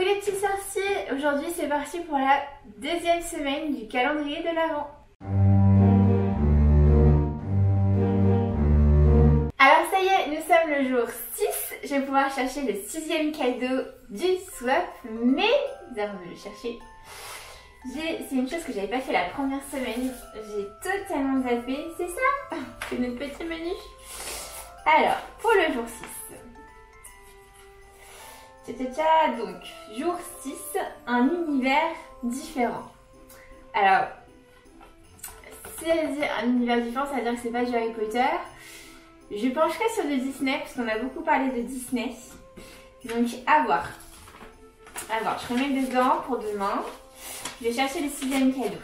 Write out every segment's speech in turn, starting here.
Coucou les petits sorciers, aujourd'hui c'est parti pour la deuxième semaine du calendrier de l'Avent. Alors ça y est, nous sommes le jour 6, je vais pouvoir chercher le 6e cadeau du swap, mais avant de le chercher, c'est une chose que j'avais pas fait la première semaine, j'ai totalement zappé, c'est ça, c'est notre petit menu. Alors, pour le jour 6. Donc, jour 6, un univers différent. Alors, si elle dit un univers différent, ça veut dire que c'est pas du Harry Potter. Je pencherai sur du Disney, parce qu'on a beaucoup parlé de Disney. Donc, à voir. À voir, je remets dedans pour demain. Je vais chercher le 6e cadeau.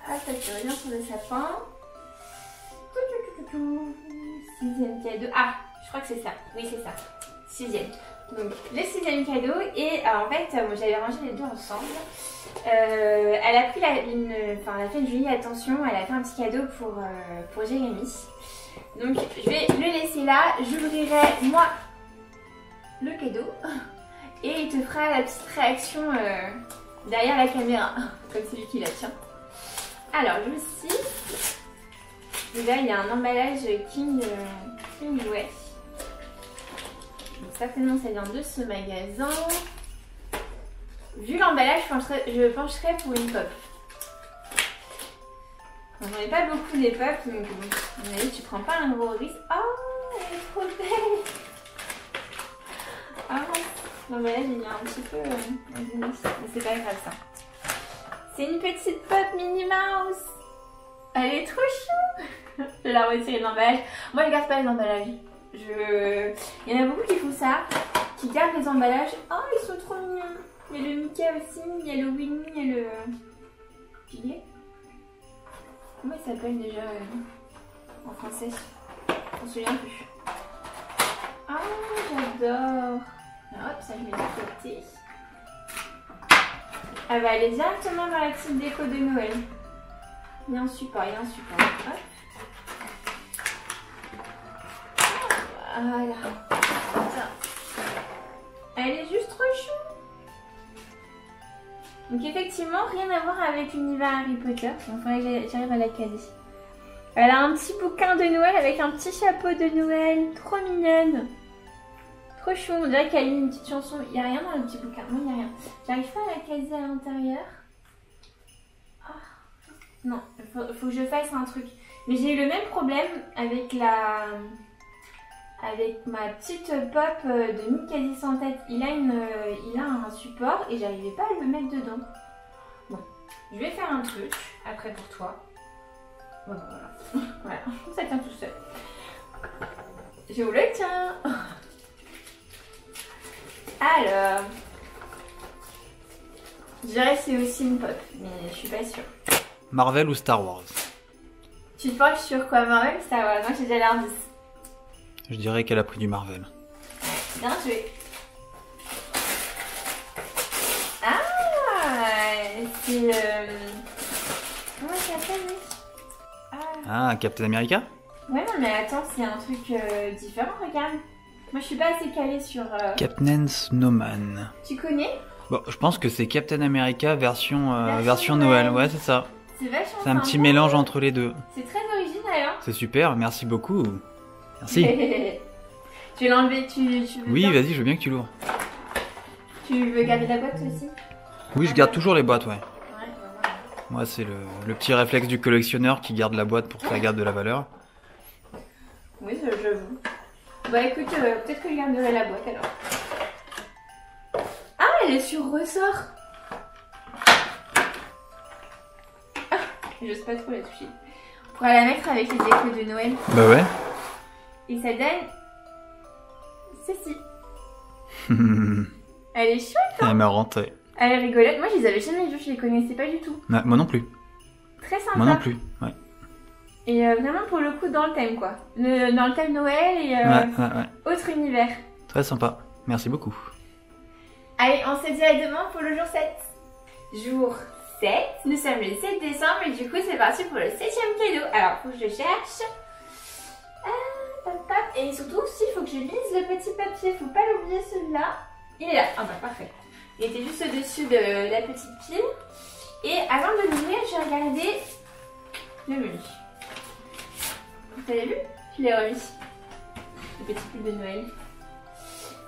Ah, ça se revient sur le sapin. 6e cadeau. Ah, je crois que c'est ça. Oui, c'est ça. 6e. Donc le 6e cadeau et en fait moi j'avais rangé les deux ensemble. Elle a pris elle a fait une jolie attention, elle a fait un petit cadeau pour Jérémy. Donc je vais le laisser là, j'ouvrirai moi le cadeau et il te fera la petite réaction derrière la caméra, comme celui qui la tient. Alors je 6. Et là il y a un emballage King Jouet. Donc, certainement ça vient de ce magasin. Vu l'emballage, je pencherai pour une pop. J'en ai pas beaucoup des pop, donc bon, à mon avis, tu prends pas un gros risque. Oh, elle est trop belle. Ah, l'emballage il est un petit peu mais c'est pas grave ça. C'est une petite pop Minnie Mouse. Elle est trop chou. Je vais la retirer de l'emballage. Moi je garde pas les emballages. Il y en a beaucoup qui font ça, qui gardent les emballages. Oh, ils sont trop mignons. Il y a le Mickey aussi, il y a le Winnie, il y a le Piglet. Comment il s'appelle déjà en français? Je me souviens plus. Ah, j'adore. Hop, ça je mets de côté. Elle va aller directement dans la petite déco de Noël. Il y a un support, il y a un support. Hop. Voilà. Elle est juste trop chou. Donc effectivement, rien à voir avec l'univers Harry Potter. Il faudrait que j'arrive à la caler. Elle a un petit bouquin de Noël avec un petit chapeau de Noël. Trop mignonne. Trop chou. On dirait qu'elle a une petite chanson. Il n'y a rien dans le petit bouquin. Non, il n'y a rien. J'arrive pas à la caser à l'intérieur. Oh. Non, faut que je fasse un truc. Mais j'ai eu le même problème avec ma petite pop de Mickey sans tête. Il a un support et j'arrivais pas à le mettre dedans. Bon, je vais faire un truc après pour toi. Bon, voilà. Voilà, ça tient tout seul. Je vous le tiens. Alors, je dirais que c'est aussi une pop, mais je suis pas sûre. Marvel ou Star Wars? Tu te penches sur quoi, Marvel ou Star Wars? Moi j'ai déjà l'indice. Je dirais qu'elle a pris du Marvel. Bien joué. Ah, c'est comment ça s'appelle lui? Ah, Captain America? Ouais, non, mais attends, c'est un truc différent, regarde. Moi, je suis pas assez calée sur... Captain Snowman. Tu connais? Bon, je pense que c'est Captain America version Noël. Ouais, c'est ça. C'est vachement C'est un petit mélange entre les deux. C'est très original, hein? C'est super, merci beaucoup. Merci. Tu veux l'enlever, tu veux Oui, vas-y, je veux bien que tu l'ouvres. Tu veux garder la boîte aussi? Oui, je garde toujours les boîtes, ouais. Ouais. Moi, c'est le petit réflexe du collectionneur qui garde la boîte pour que ça garde de la valeur. Oui, j'avoue. Bah écoute, peut-être que je garderai la boîte alors. Ah, elle est sur ressort. Ah, j'ose pas trop la toucher. On pourra la mettre avec les décos de Noël. Bah ouais. Et ça donne ceci. Elle est chouette, hein? Elle est marrante, ouais. Elle est rigolote. Moi, je les avais jamais vus, je les connaissais pas du tout. Ouais, moi non plus. Très sympa. Moi non plus, ouais. Et vraiment pour le coup dans le thème, quoi. Dans le thème Noël et ouais. autre univers. Très sympa. Merci beaucoup. Allez, on se dit à demain pour le jour 7. Jour 7. Nous sommes le 7 décembre et du coup, c'est parti pour le 7e cadeau. Alors, faut que je cherche. Et surtout, aussi, il faut que je lise le petit papier. Faut pas l'oublier celui-là. Il est là. Ah bah parfait. Il était juste au-dessus de la petite pile. Et avant de l'ouvrir, j'ai regardé le menu. Vous avez vu? Je l'ai remis. Le petit pull de Noël.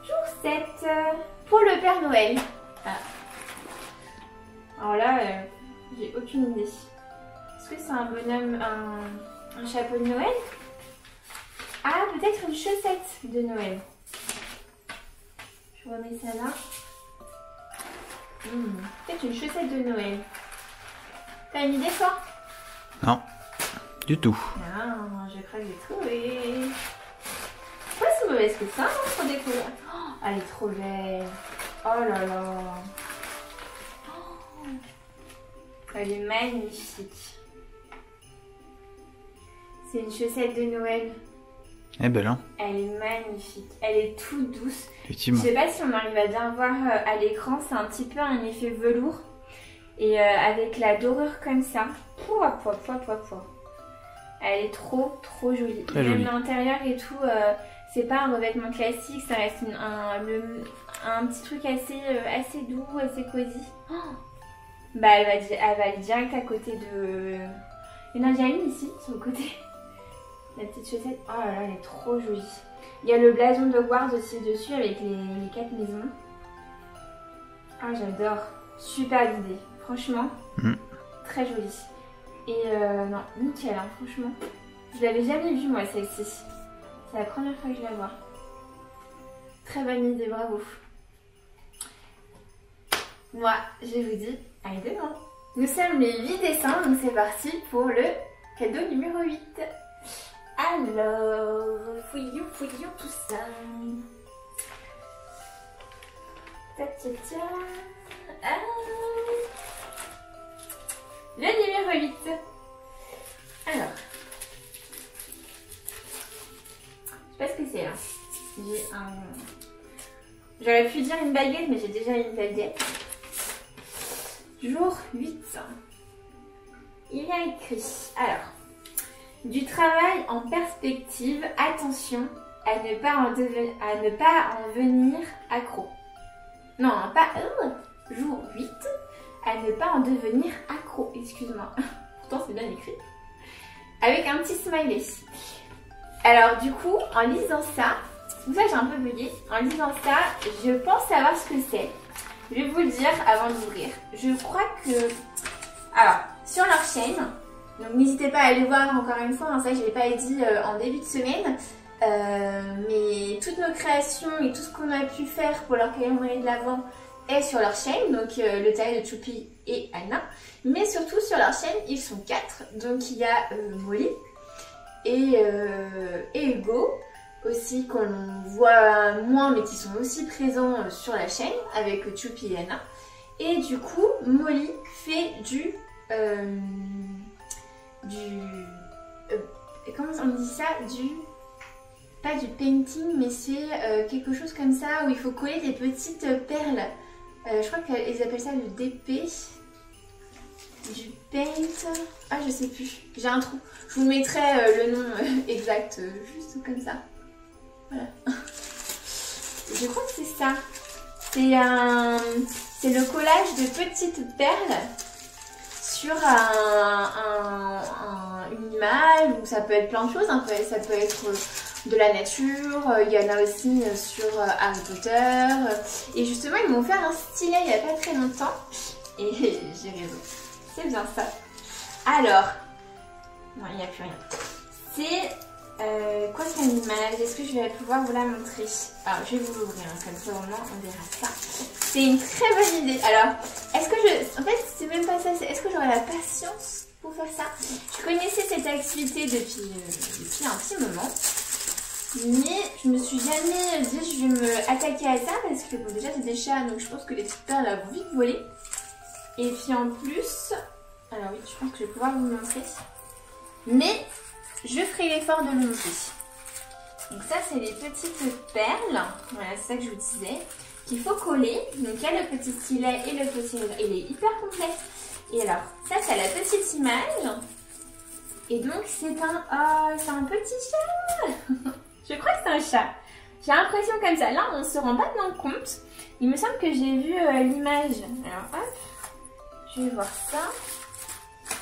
Jour 7 pour le Père Noël. Ah. Alors là, j'ai aucune idée. Est-ce que c'est un bonhomme, un chapeau de Noël? Ah, peut-être une chaussette de Noël. Je remets ça là. Peut-être une chaussette de Noël. T'as une idée, toi? Non, du tout. Non, je crois que j'ai trouvé. Pas si mauvaise que ça, hein, pour découvrir. Oh, elle est trop belle. Oh là là. Oh, elle est magnifique. C'est une chaussette de Noël. Elle est belle, hein? Elle est magnifique. Elle est toute douce. Effectivement. Je sais pas si on arrive à bien voir à l'écran. C'est un petit peu un effet velours. Et avec la dorure comme ça. Pouah. Elle est trop jolie. Très Même jolie. l'intérieur et tout, c'est pas un revêtement classique, ça reste un petit truc assez doux, assez cosy. Oh, bah elle va aller direct à côté de... Il y en a déjà une ici, sur le côté. La petite chaussette. Oh là là, elle est trop jolie. Il y a le blason de Hogwarts aussi dessus avec les 4 maisons. Ah, j'adore. Super idée. Franchement, très jolie. Et non, nickel, hein, franchement. Je l'avais jamais vue, moi, celle-ci. C'est la première fois que je la vois. Très bonne idée, bravo. Moi, je vous dis, à demain. Nous sommes le 8 décembre, donc c'est parti pour le cadeau numéro 8. Alors, fouillons tout ça. Ah. Le numéro 8. Alors, je sais pas ce que c'est là. J'ai un... J'aurais pu dire une baguette, mais j'ai déjà une baguette. Jour 8. Il y a écrit, alors, du travail en perspective, attention à ne pas en venir accro. Non, pas... jour 8. À ne pas en devenir accro, excuse-moi. Pourtant c'est bien écrit. Avec un petit smiley. Alors du coup, en lisant ça, c'est pour ça que j'ai un peu bugué. En lisant ça, je pense savoir ce que c'est. Je vais vous le dire avant d'ouvrir. Je crois que... Alors, sur leur chaîne, donc n'hésitez pas à aller voir encore une fois, hein, ça je ne l'ai pas dit en début de semaine. Mais toutes nos créations et tout ce qu'on a pu faire pour leur calendrier de l'Avent est sur leur chaîne, donc le taille de Choupi et Anna, mais surtout sur leur chaîne ils sont 4, donc il y a Molly et Hugo aussi qu'on voit moins mais qui sont aussi présents sur la chaîne avec Choupi et Anna, et du coup Molly fait comment on dit ça, pas du painting, mais c'est quelque chose comme ça où il faut coller des petites perles. Je crois qu'ils appellent ça le DP. Du paint. Ah, je sais plus. J'ai un trou. Je vous mettrai le nom exact, juste comme ça. Voilà. Je crois que c'est ça. C'est le collage de petites perles sur une image, ou ça peut être plein de choses. Hein. Ça peut être de la nature, il y en a aussi sur Harry Potter. Et justement, ils m'ont offert un stylet il n'y a pas très longtemps. Et j'ai raison. C'est bien ça. Alors, non, il n'y a plus rien. C'est quoi cette image? Est-ce que je vais pouvoir vous la montrer? Alors, je vais vous l'ouvrir, hein, comme ça au moins on verra ça. C'est une très bonne idée. Alors, est-ce que en fait, c'est même pas ça. Est-ce que j'aurai la patience pour faire ça? Je connaissais cette activité depuis un petit moment. Mais je me suis jamais dit je vais me attaquer à ça parce que bon, déjà c'est des chats, donc je pense que les petites perles elles vont vite voler. Et puis en plus, alors oui, je pense que je vais pouvoir vous montrer. Mais je ferai l'effort de le montrer. Donc ça c'est les petites perles, voilà c'est ça que je vous disais, qu'il faut coller. Donc il y a le petit stylet et le petit... Il est hyper complet. Et alors, ça c'est la petite image. Et donc c'est un petit chat. Je crois que c'est un chat. J'ai l'impression comme ça. Là, on ne se rend pas bien compte. Il me semble que j'ai vu l'image. Alors hop, je vais voir ça.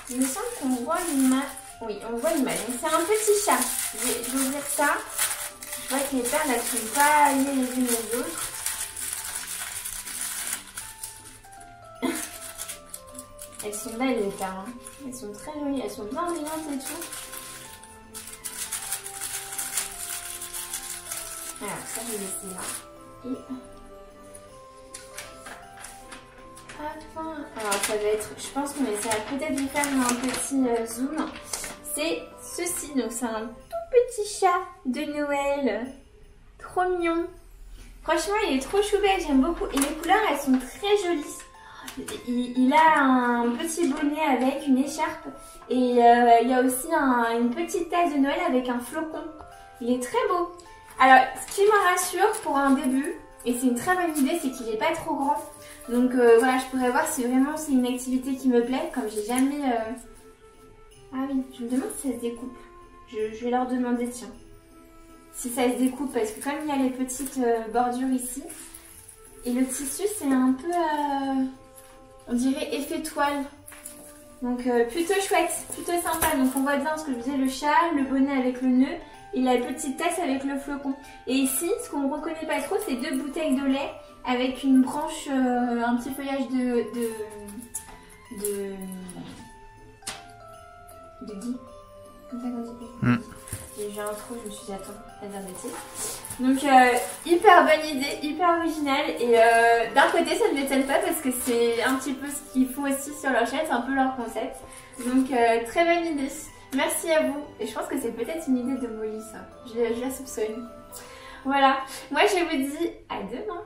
Il me semble qu'on voit l'image. Oui, on voit l'image. Donc c'est un petit chat. Je vais ouvrir ça. Je vois que les perles ne sont pas liées les unes aux autres. Elles sont belles les perles. Hein. Elles sont très jolies. Elles sont bien brillantes et tout. Alors ça je vais laisser là. Et... alors ça va être, je pense qu'on essaiera peut-être de faire un petit zoom. C'est ceci, donc c'est un tout petit chat de Noël. Trop mignon. Franchement il est trop chouette, j'aime beaucoup. Et les couleurs elles sont très jolies. Il a un petit bonnet avec une écharpe. Et il y a aussi une petite tasse de Noël avec un flocon. Il est très beau. Alors ce qui me rassure pour un début, et c'est une très bonne idée, c'est qu'il n'est pas trop grand. Donc voilà, je pourrais voir si vraiment c'est une activité qui me plaît, comme j'ai jamais... Ah oui, je me demande si ça se découpe. Je vais leur demander, tiens, si ça se découpe, parce que comme il y a les petites bordures ici, et le tissu c'est un peu, on dirait effet toile. Donc plutôt chouette, plutôt sympa. Donc on voit bien ce que je disais, le chat, le bonnet avec le nœud, et la petite tasse avec le flocon. Et ici, ce qu'on ne reconnaît pas trop, c'est 2 bouteilles de lait avec une branche, un petit feuillage de gui. Comme ça qu'on dit. J'ai un trou, je me suis dit attends, pas dire bêtise. Donc hyper bonne idée, hyper originale. Et d'un côté ça ne m'étonne pas parce que c'est un petit peu ce qu'ils font aussi sur leur chaîne, c'est un peu leur concept. Donc très bonne idée. Merci à vous. Et je pense que c'est peut-être une idée de Molly ça. Je la soupçonne. Voilà. Moi je vous dis à demain.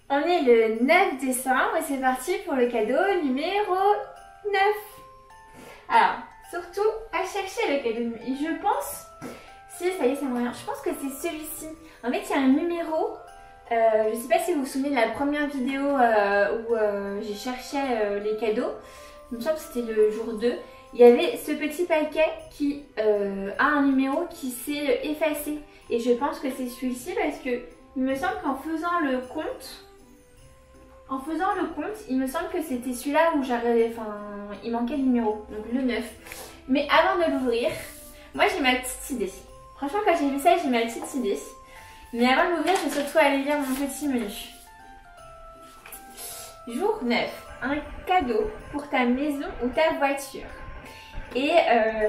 On est le 9 décembre et c'est parti pour le cadeau numéro 9. Alors, surtout à chercher le cadeau. Je pense, si ça y est, ça me revient. Je pense que c'est celui-ci. En fait, il y a un numéro. Je ne sais pas si vous vous souvenez de la première vidéo où j'ai cherché les cadeaux. Il me semble que c'était le jour 2. Il y avait ce petit paquet qui a un numéro qui s'est effacé. Et je pense que c'est celui-ci parce que il me semble qu'en faisant le compte, il me semble que c'était celui-là où il manquait le numéro, donc le 9. Mais avant de l'ouvrir, moi j'ai ma petite idée. Franchement, quand j'ai vu ça, j'ai ma petite idée. Mais avant de l'ouvrir, je vais surtout aller lire mon petit menu. Jour 9, un cadeau pour ta maison ou ta voiture. Et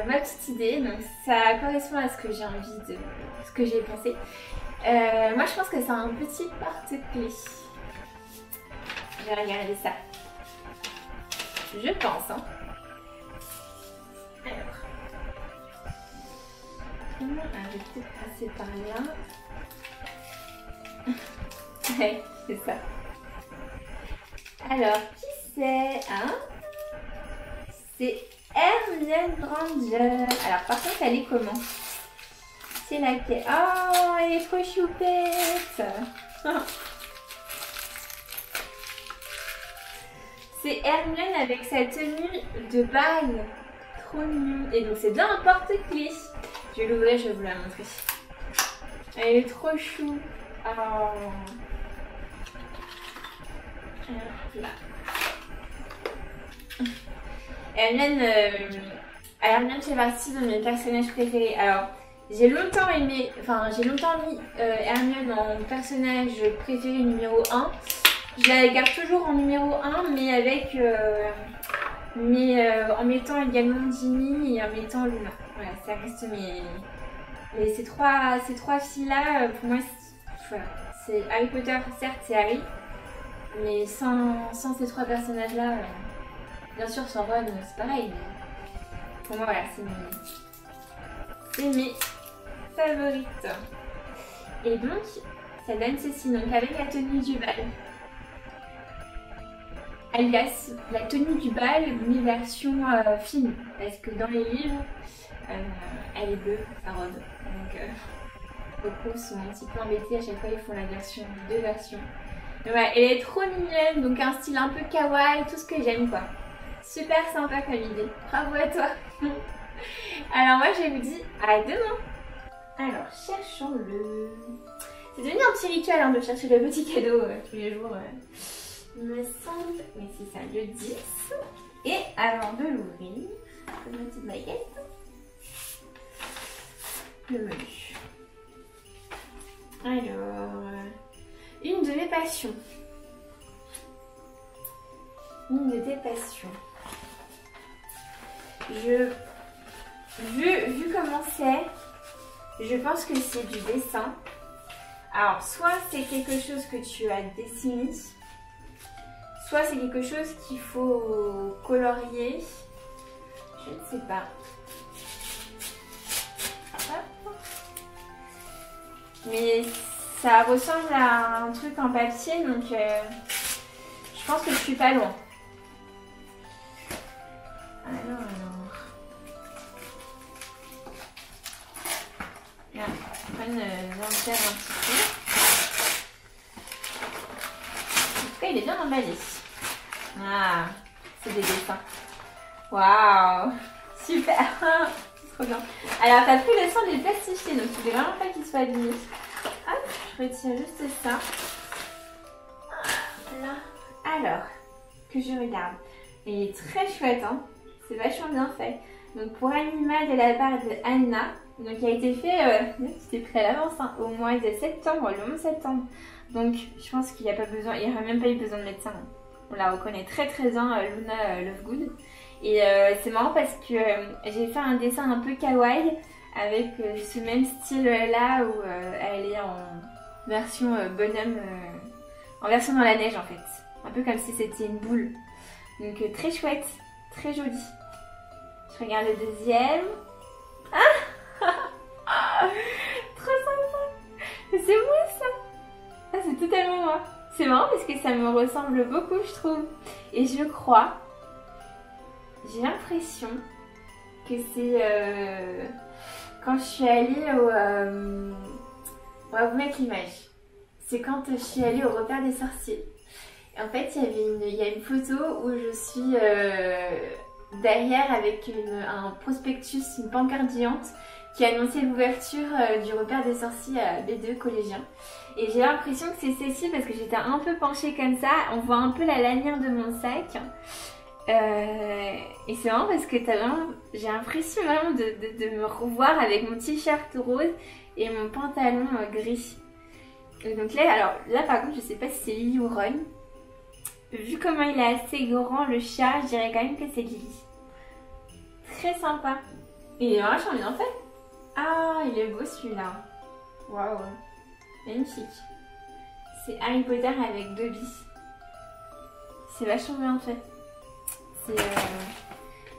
ma petite idée, donc ça correspond à ce que j'ai envie de... ce que j'ai pensé. Moi je pense que c'est un petit porte-clés. Je vais regarder ça. Je pense, hein. Alors. Je vais peut-être passer par là. Ouais, c'est ça. Alors, qui c'est, hein? C'est Hermione Granger. Alors, par contre, elle est comment? C'est laquelle? Oh, elle est trop choupette. C'est Hermione avec sa tenue de bal. Trop mignon. Et donc c'est bien un porte-clés. Je vais l'ouvrir, je vais vous la montrer. Elle est trop chou. Oh. Là. Hermione fait partie de mes personnages préférés. Alors, j'ai longtemps mis Hermione en personnage préféré numéro 1. Je la garde toujours en numéro 1, mais avec en mettant également Ginny et en mettant Luna. Voilà, ça reste mes... Et ces trois filles-là, pour moi, voilà, c'est Harry Potter, certes, c'est Harry, mais sans ces 3 personnages-là, bien sûr, sans Ron, c'est pareil. Mais pour moi, voilà, c'est mes favorites. Et donc, ça donne ceci, donc avec la tenue du bal. Alias la tenue du bal, mais version film. Parce que dans les livres, elle est bleue, sa robe. Donc, beaucoup sont un petit peu embêtés. À chaque fois, ils font la version, 2 versions. Donc, voilà, elle est trop mignonne, donc un style un peu kawaii, tout ce que j'aime, quoi. Super sympa comme idée. Bravo à toi. Alors, moi, je vous dis à demain. Alors, cherchons-le. C'est devenu un petit rituel hein, de chercher le petit cadeau tous les jours. Il me semble, oui c'est ça, le 10. Et avant de l'ouvrir, une petite baguette, le menu. Alors, une de mes passions. Une de tes passions. Vu comment c'est, je pense que c'est du dessin. Alors, soit c'est quelque chose que tu as dessiné, soit c'est quelque chose qu'il faut colorier. Je ne sais pas. Hop. Mais ça ressemble à un truc en papier, donc je pense que je suis pas loin. Alors. Là, on va faire un petit peu. En tout cas, il est bien emballé. Ah, c'est des dessins. Waouh, super. C'est trop bien. Alors, t'as pris le soin de les plastifier, donc il ne faut vraiment pas qu'ils soient abîmés. Hop, je retire juste ça. Là. Alors, que je regarde. Il est très chouette, hein. C'est vachement bien fait. Donc pour Animal de la part de Anna, donc il a été fait, c'était prêt à l'avance, hein, au mois de septembre, le 11 septembre. Donc je pense qu'il n'y a pas besoin, il n'y aurait même pas eu besoin de médecin. Hein. On la reconnaît très bien, Luna Lovegood. Et c'est marrant parce que j'ai fait un dessin un peu kawaii avec ce même style là où elle est en version bonhomme, en version dans la neige en fait. Un peu comme si c'était une boule. Donc très chouette, très joli. Je regarde le deuxième. Ah trop sympa. C'est moi ça. Ah, c'est totalement moi. C'est marrant parce que ça me ressemble beaucoup je trouve. Et je crois, j'ai l'impression que c'est quand je suis allée au... on va vous mettre l'image. C'est quand je suis allée au repère des sorciers. En fait, il y a une photo où je suis derrière avec un prospectus, une pancarte géante qui annonçait l'ouverture du repère des sorciers à B2 collégien. Et j'ai l'impression que c'est celle-ci parce que j'étais un peu penchée comme ça. On voit un peu la lanière de mon sac. Et c'est marrant parce que j'ai l'impression vraiment de me revoir avec mon t-shirt rose et mon pantalon gris. Et donc là par contre, je sais pas si c'est Lily ou Ron. Vu comment il est assez grand, le chat, je dirais quand même que c'est Lily. Très sympa. Et il est vachement bien fait. Ah, il est beau celui-là. Waouh. Magnifique. C'est Harry Potter avec Dobby. C'est vachement bien fait.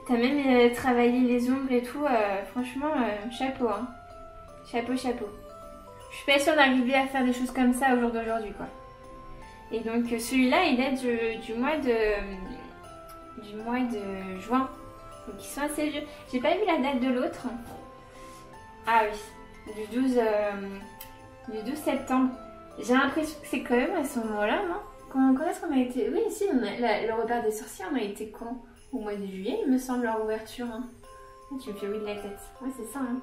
T'as même travaillé les ombres et tout. Franchement, chapeau. Hein. Chapeau. Je suis pas sûre d'arriver à faire des choses comme ça au jour d'aujourd'hui, quoi. Et donc celui-là, il date du mois de juin. Donc ils sont assez vieux. J'ai pas vu la date de l'autre. Ah oui, du 12 septembre. J'ai l'impression que c'est quand même à ce moment-là, non? Quand est-ce qu'on a été... Oui, ici, le repère des sorciers, on a été quand? Au mois de juillet, il me semble, leur ouverture. Hein. Tu me fais oui de la tête. Ouais, c'est ça. Hein.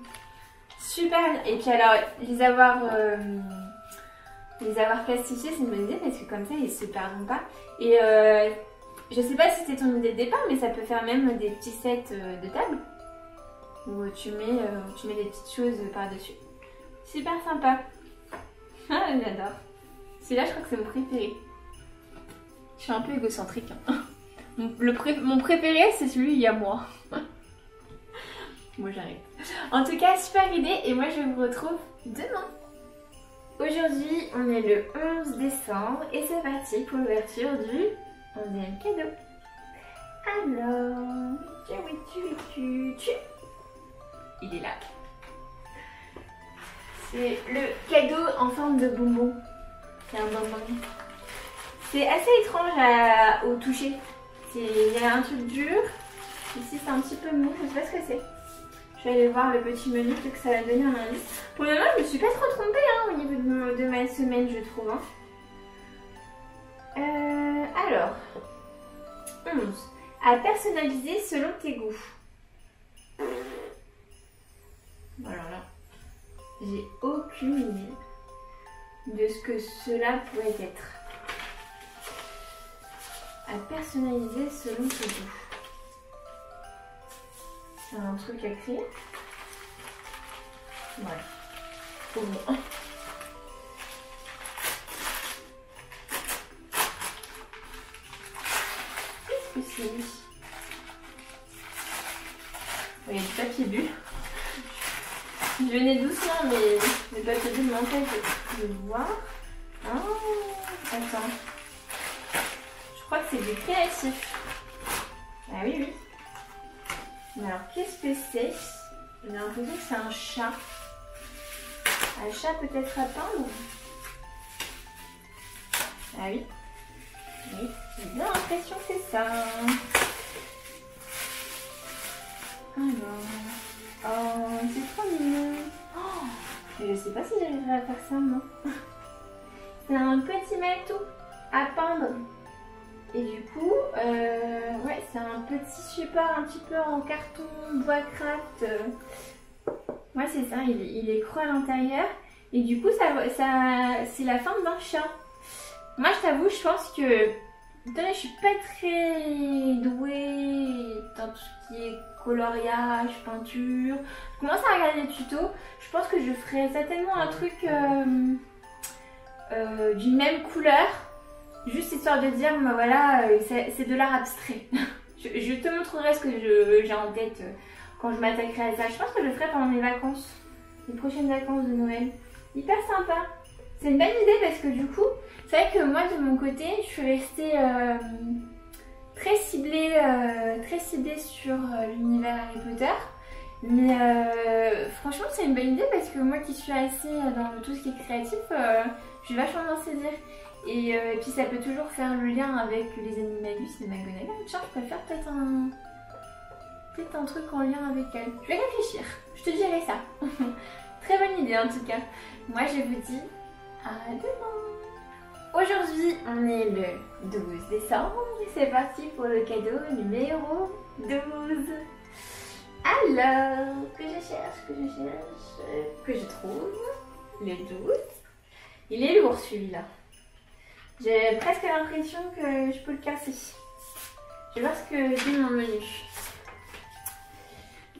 Super. Et puis alors, les avoir plastifiés, c'est une bonne idée parce que comme ça, ils se perdent pas. Et je sais pas si c'était ton idée de départ, mais ça peut faire même des petits sets de table où tu mets des petites choses par-dessus. Super sympa. Ah, j'adore. Celui-là, je crois que c'est mon préféré. Je suis un peu égocentrique. Hein. Mon préféré, c'est celui il y a moi. Moi, j'arrête. En tout cas, super idée. Et moi, je vous retrouve demain. Aujourd'hui, on est le 11 décembre et c'est parti pour l'ouverture du 11e cadeau. Alors, il est là. C'est le cadeau en forme de bonbon. C'est un bonbon. C'est assez étrange au toucher. Il y a un truc dur. Ici, c'est un petit peu mou. Je sais pas ce que c'est. Je vais aller voir le petit menu, peut-être que ça va donner un indice. Pour le moment, je me suis pas trop trompée hein, au niveau de ma semaine, je trouve. Hein. Alors, 11. À personnaliser selon tes goûts. Alors là, j'ai aucune idée de ce que cela pourrait être. À personnaliser selon tes goûts. C'est un truc à créer. Ouais. Trop bon. Qu'est-ce que c'est? Il y a du papier bulle. Je venais doucement, mais le papier bulle m'empêche de le voir. Oh, attends. Je crois que c'est du créatif. Ah oui, oui. Mais alors, qu'est-ce que c'est? J'ai l'impression que c'est un chat. Un chat peut-être à peindre? Ah oui. Oui, j'ai bien l'impression que c'est ça. Alors... Oh, c'est trop mignon. Oh, je sais pas si j'arriverai à faire ça, moi. C'est un petit matou à peindre. Et du coup, ouais, c'est un petit support un petit peu en carton, bois craft. Ouais, c'est ça, il est creux à l'intérieur. Et du coup, c'est la forme d'un chat. Moi, je t'avoue, je pense que... Attendez, je suis pas très douée dans tout ce qui est coloriage, peinture. Je commence à regarder des tutos. Je pense que je ferai certainement un truc d'une même couleur. Juste histoire de dire, bah voilà, c'est de l'art abstrait. je te montrerai ce que j'ai en tête quand je m'attaquerai à ça. Je pense que je le ferai pendant mes vacances, les prochaines vacances de Noël. Hyper sympa. C'est une bonne idée parce que du coup, c'est vrai que moi de mon côté, je suis restée très ciblée sur l'univers Harry Potter. Mais franchement, c'est une bonne idée parce que moi qui suis assez dans tout ce qui est créatif, je vais vachement m'en saisir. Et puis ça peut toujours faire le lien avec les Animagus et McGonagall. Tiens, je peux faire peut-être un truc en lien avec elle. Je vais réfléchir, je te dirai ça. Très bonne idée en tout cas. Moi je vous dis à demain. Aujourd'hui on est le 12 décembre et c'est parti pour le cadeau numéro 12. Alors, que je trouve, le 12. Il est lourd celui-là. J'ai presque l'impression que je peux le casser. Je vais voir ce que dit mon menu.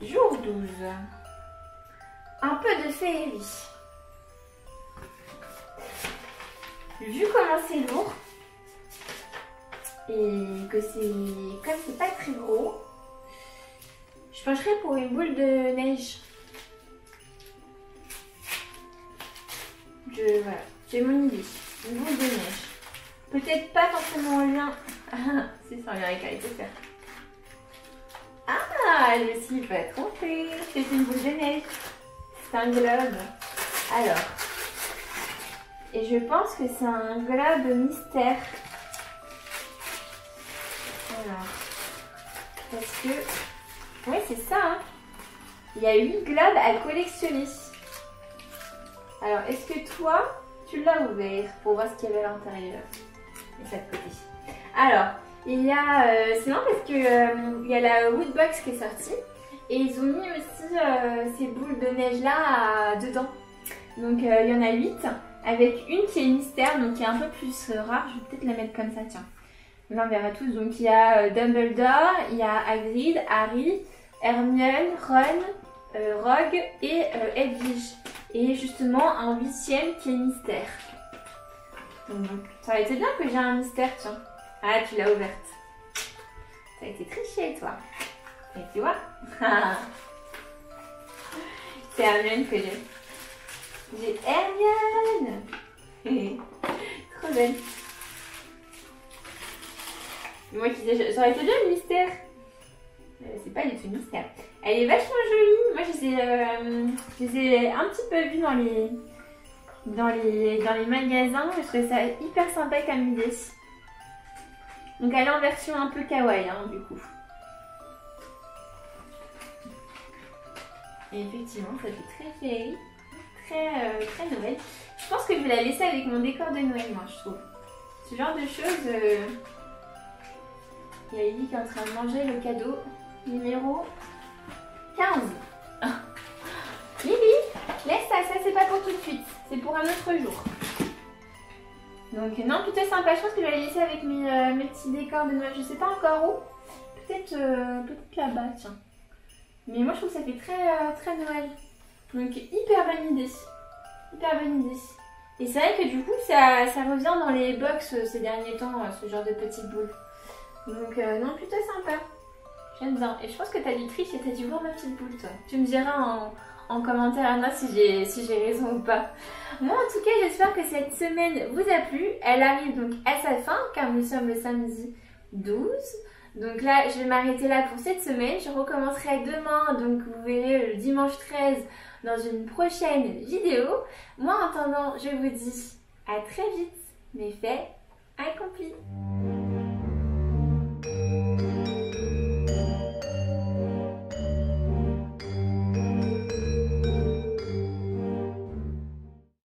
Jour 12. Un peu de féerie. Vu comment c'est lourd et que comme c'est pas très gros, je pencherais pour une boule de neige. Voilà, j'ai mon idée. Une boule de neige. Peut-être pas forcément en lien. C'est ça, en lien avec Harry Potter. Ah, je me suis pas trompée. C'est une boule de neige. C'est un globe. Alors. Et je pense que c'est un globe mystère. Alors. Parce que... ouais, c'est ça, hein. Il y a 8 globes à collectionner. Alors, est-ce que toi, tu l'as ouvert pour voir ce qu'il y avait à l'intérieur? Et ça de côté. Alors, il y a... c'est marrant parce que il y a la Woodbox qui est sortie. Et ils ont mis aussi ces boules de neige-là dedans. Donc, il y en a 8. Avec une qui est mystère, donc qui est un peu plus rare. Je vais peut-être la mettre comme ça, tiens. Là, on verra tous. Donc, il y a Dumbledore, il y a Hagrid, Harry, Hermione, Ron, Rogue et Hedwige. Et justement, un 8e qui est mystère. Donc, ça aurait été bien que j'ai un mystère, tiens. Ah, tu l'as ouverte. Ça a été triché, toi. Et tu vois. C'est Hermione que j'ai. J'ai Hermione. Trop belle. Moi qui disais, ça aurait été bien le mystère. C'est pas du tout le mystère. Elle est vachement jolie. Moi je les ai un petit peu vues dans les magasins. Je trouvais ça hyper sympa comme idée. Donc elle est en version un peu kawaii, hein, du coup. Et effectivement, ça fait très féerie. Très Noël. Je pense que je vais la laisser avec mon décor de Noël, moi, je trouve. Ce genre de choses. Il y a Lily qui est en train de manger le cadeau numéro 15. Lily, laisse ça, c'est pas pour tout de suite. C'est pour un autre jour. Donc non, plutôt sympa. Je pense que je vais la laisser avec mes petits décors de Noël. Je sais pas encore où. Peut-être là-bas, tiens. Mais moi, je trouve que ça fait très Noël. Donc hyper bonne idée. Hyper bonne idée. Et c'est vrai que du coup, ça revient dans les box ces derniers temps, ce genre de petites boules. Donc non, plutôt sympa. J'aime bien. Et je pense que t'as du triche et t'as dû voir ma petite boule, toi. Tu me diras en commentaire, Anna, si j'ai raison ou pas. Moi, en tout cas, j'espère que cette semaine vous a plu. Elle arrive donc à sa fin, car nous sommes le samedi 12. Donc là, je vais m'arrêter là pour cette semaine. Je recommencerai demain, donc vous verrez le dimanche 13 dans une prochaine vidéo. Moi, en attendant, je vous dis à très vite. Mes faits accomplis.